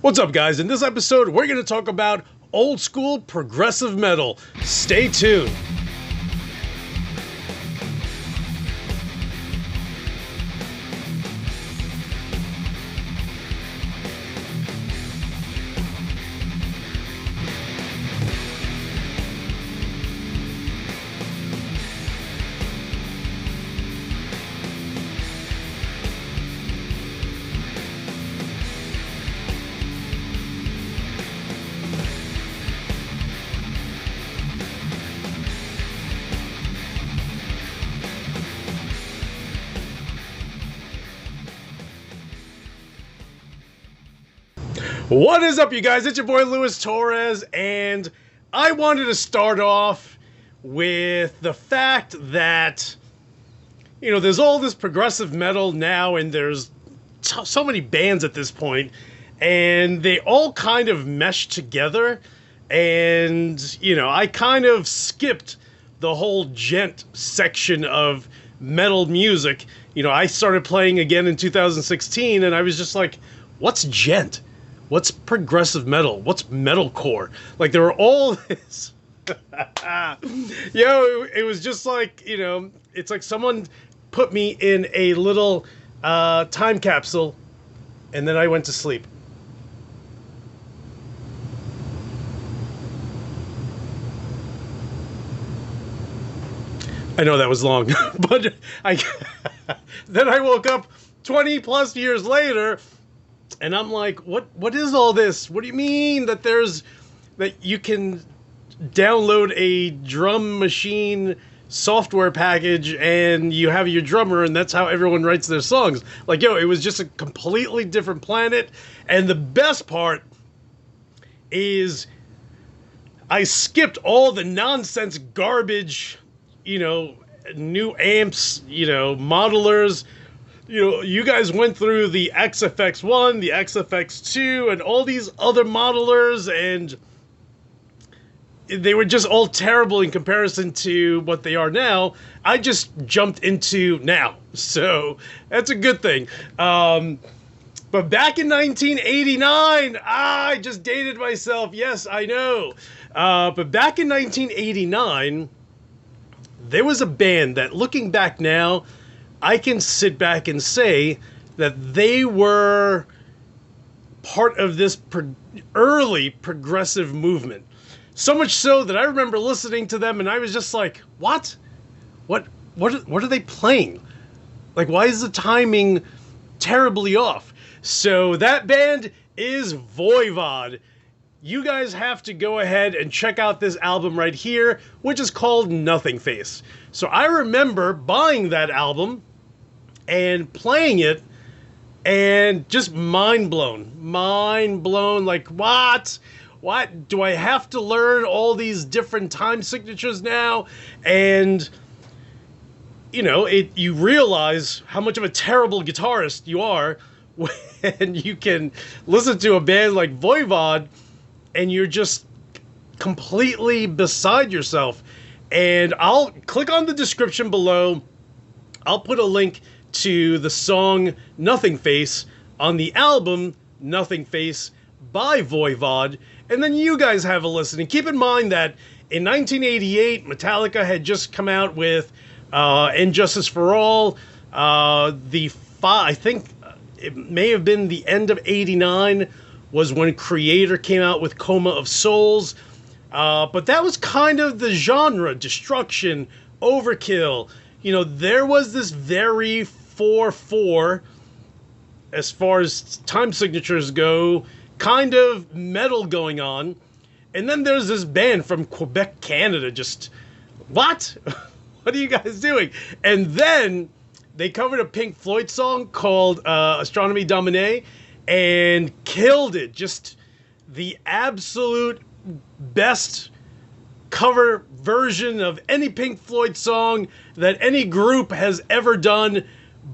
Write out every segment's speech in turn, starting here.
What's up, guys? In this episode, we're going to talk about old school progressive metal. Stay tuned. What is up, you guys? It's your boy Louis Torres, and I wanted to start off with the fact that, there's all this progressive metal now, and there's so many bands at this point, and they all kind of mesh together, and, I kind of skipped the whole gent section of metal music. I started playing again in 2016, and I was just like, what's gent? What's progressive metal? What's metalcore? Like, there were all this... it was just like, it's like someone put me in a little time capsule, and then I went to sleep. I know that was long, but then I woke up 20 plus years later, and I'm like, what is all this? What do you mean that you can download a drum machine software package and you have your drummer and that's how everyone writes their songs? Like, it was just a completely different planet. And the best part is I skipped all the nonsense garbage, new amps, modelers. You guys went through the XFX1, the XFX2, and all these other modelers, and they were just all terrible in comparison to what they are now. I just jumped into now, so that's a good thing. But back in 1989, I just dated myself. Yes, I know. But back in 1989, there was a band that, looking back now, I can sit back and say that they were part of this early progressive movement. So much so that I remember listening to them and I was just like, what? What are they playing? Like, why is the timing terribly off? So that band is Voivod. You guys have to go ahead and check out this album right here, which is called Nothing Face. So I remember buying that album and playing it, and just mind blown, like, what do I have to learn all these different time signatures now? And you realize how much of a terrible guitarist you are when you can listen to a band like Voivod and you're just completely beside yourself. And I'll click on the description below. I'll put a link to the song Nothing Face on the album Nothing Face by Voivod, and then you guys have a listen. And keep in mind that in 1988, Metallica had just come out with Injustice for All. I think it may have been the end of 89 was when Creator came out with Coma of Souls. But that was kind of the genre, destruction, overkill. There was this very 4/4, as far as time signatures go, kind of metal going on. And then there's this band from Quebec, Canada, just, what? What are you guys doing? And then they covered a Pink Floyd song called Astronomie Dominée and killed it. Just the absolute best cover version of any Pink Floyd song that any group has ever done,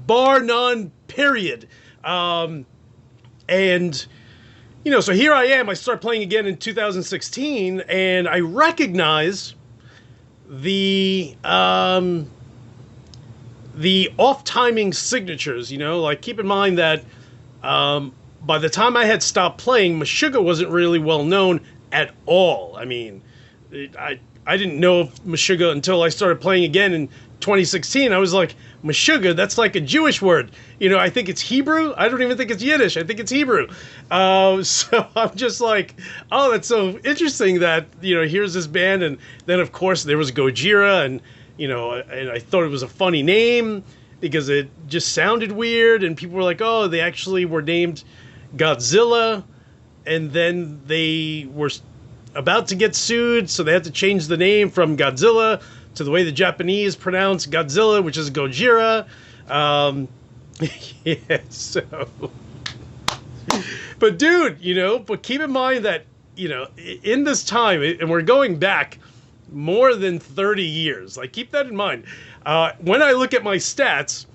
bar none, period. So here I am. I start playing again in 2016, and I recognize the off-timing signatures. Like, keep in mind that by the time I had stopped playing, Meshuggah wasn't really well known at all. I mean, I didn't know of Meshuggah until I started playing again in 2016. I was like, Meshuggah, that's like a Jewish word. You know, I think it's Hebrew. I don't even think it's Yiddish. I think it's Hebrew. So I'm just like, oh, that's so interesting that, you know, here's this band. And then, of course, there was Gojira. And, you know, and I thought it was a funny name because it just sounded weird. And people were like, oh, they actually were named Godzilla. And then they were about to get sued, so they had to change the name from Godzilla to the way the Japanese pronounce Godzilla, which is Gojira. Yeah, so... But dude, you know, but keep in mind that, you know, in this time, and we're going back more than 30 years, like, keep that in mind. When I look at my stats,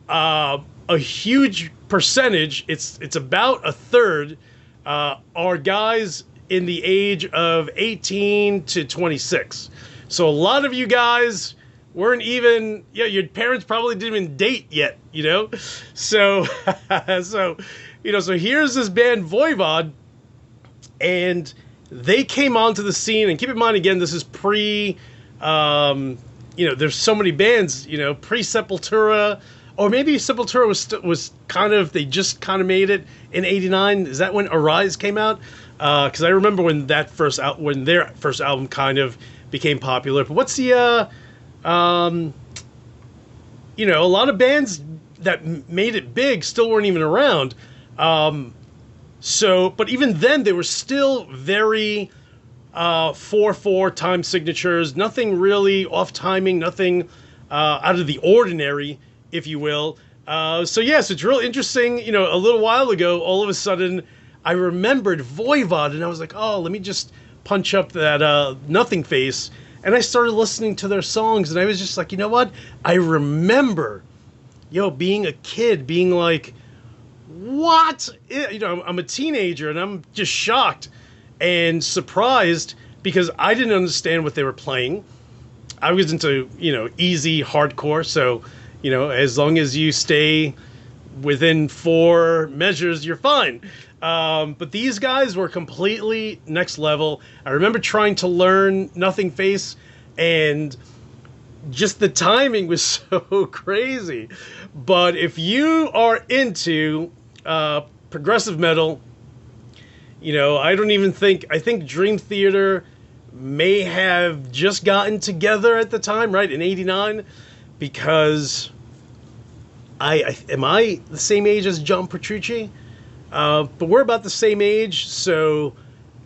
a huge percentage, it's about a third, are guys in the age of 18 to 26. So a lot of you guys weren't even, yeah, your parents probably didn't even date yet, you know? So, so here's this band Voivod, and they came onto the scene, and keep in mind, again, this is pre, you know, there's so many bands, you know, pre-Sepultura, or maybe Sepultura was kind of, they just kind of made it in 89. Is that when Arise came out? Because I remember when their first album kind of became popular. But what's the, you know, a lot of bands that made it big still weren't even around. So, but even then, they were still very 4/4 time signatures. Nothing really off timing. Nothing out of the ordinary, if you will. So yes, it's real interesting. You know, a little while ago, all of a sudden, I remembered Voivod, and I was like, oh, let me just punch up that Nothing Face. And I started listening to their songs, and I was just like, you know what? I remember, being a kid, being like, what? You know, I'm a teenager, and I'm just shocked and surprised because I didn't understand what they were playing. I was into, you know, easy hardcore, so, you know, as long as you stay within 4 measures, you're fine. But these guys were completely next level. I remember trying to learn Nothing Face, and just the timing was so crazy. But if you are into progressive metal, you know, I think Dream Theater may have just gotten together at the time, right, in 89, because am I the same age as John Petrucci? But we're about the same age, so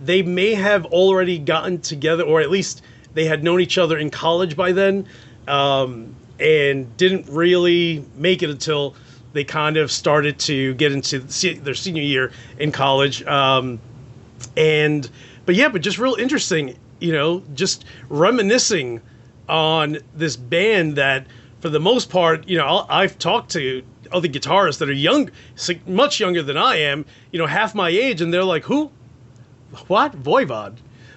they may have already gotten together, or at least they had known each other in college by then, and didn't really make it until they kind of started to get into their senior year in college. But just real interesting, you know, just reminiscing on this band that, for the most part, you know, I've talked to other guitarists that are young, much younger than I am, you know, half my age, and they're like, who? What? Voivod?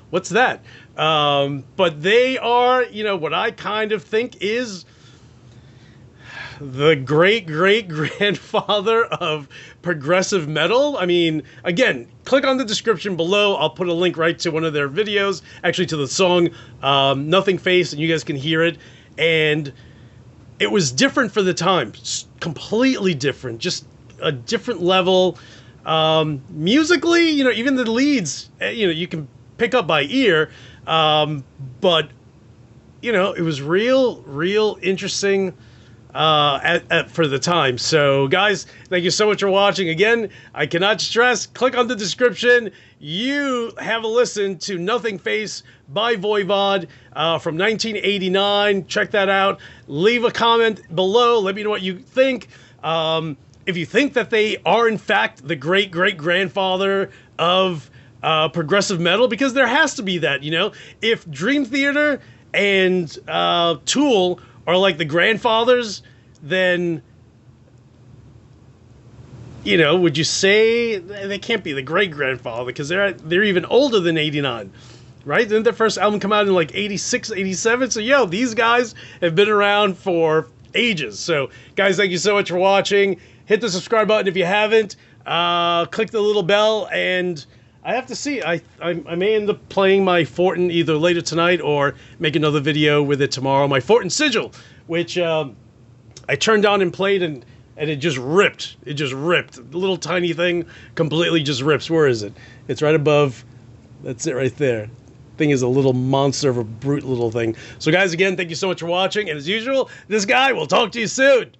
What's that? But they are, you know, what I kind of think is the great-great-grandfather of progressive metal. I mean, again, click on the description below. I'll put a link right to one of their videos, actually to the song Nothing Face, and you guys can hear it. And it was different for the time, completely different, just a different level. Musically, you know, even the leads, you know, you can pick up by ear, but, you know, it was real interesting for the time. So, guys, thank you so much for watching. Again, I cannot stress, click on the description. You have a listen to Nothing Face by Voivod from 1989. Check that out. Leave a comment below. Let me know what you think. If you think that they are, in fact, the great-great-grandfather of progressive metal, because there has to be that, you know? If Dream Theater and Tool are like the grandfathers, then, you know, would you say they can't be the great-grandfather, because they're even older than 89, right? Didn't their first album come out in like 86, 87? So, these guys have been around for ages. So, guys, thank you so much for watching. Hit the subscribe button if you haven't. click the little bell, and I have to see. I may end up playing my Fortin either later tonight or make another video with it tomorrow. My Fortin Sigil, which I turned on and played, and it just ripped. It just ripped. The little tiny thing completely just rips. Where is it? It's right above. That's it right there. Thing is a little monster of a brute little thing. So guys, again, thank you so much for watching. And as usual, this guy will talk to you soon.